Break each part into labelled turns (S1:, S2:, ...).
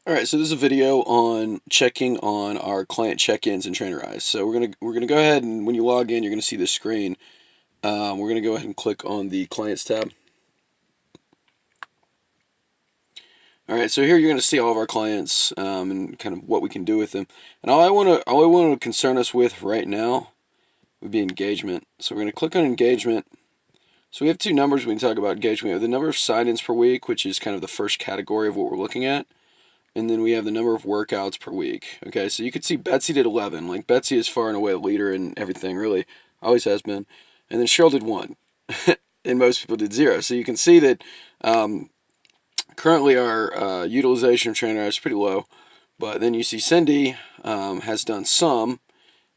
S1: Alright, so this is a video on checking on our client check-ins in Trainerize. So we're gonna go ahead, and when you log in, you're gonna see this screen. We're gonna go ahead and click on the Clients tab. Alright, so here you're gonna see all of our clients and kind of what we can do with them. And all I want to concern us with right now would be engagement. So we're gonna click on engagement. So we have two numbers we can talk about engagement. We have the number of sign-ins per week, which is kind of the first category of what we're looking at. And then we have the number of workouts per week. Okay, so you can see Betsy did 11. Like, Betsy is far and away the leader in everything, really. Always has been. And then Cheryl did 1. And most people did 0. So you can see that currently our utilization of Trainerize is pretty low. But then you see Cindy has done some,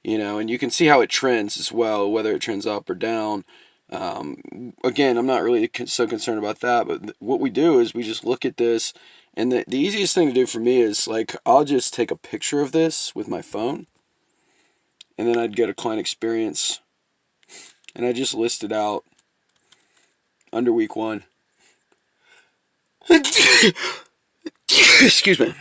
S1: and you can see how it trends as well, whether it trends up or down. Again, I'm not really so concerned about that, but what we do is we just look at this, and the easiest thing to do for me is, like, I'll just take a picture of this with my phone, and then I'd go to client experience, and I just list it out under week 1. Excuse me.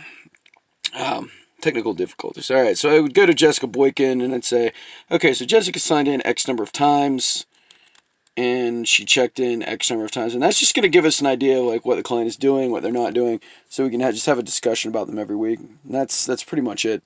S1: Technical difficulties. Alright, so I would go to Jessica Boykin, and I'd say, okay, so Jessica signed in X number of times, and she checked in X number of times, and that's just going to give us an idea of, like, what the client is doing, what they're not doing, so we can just have a discussion about them every week. And that's pretty much it.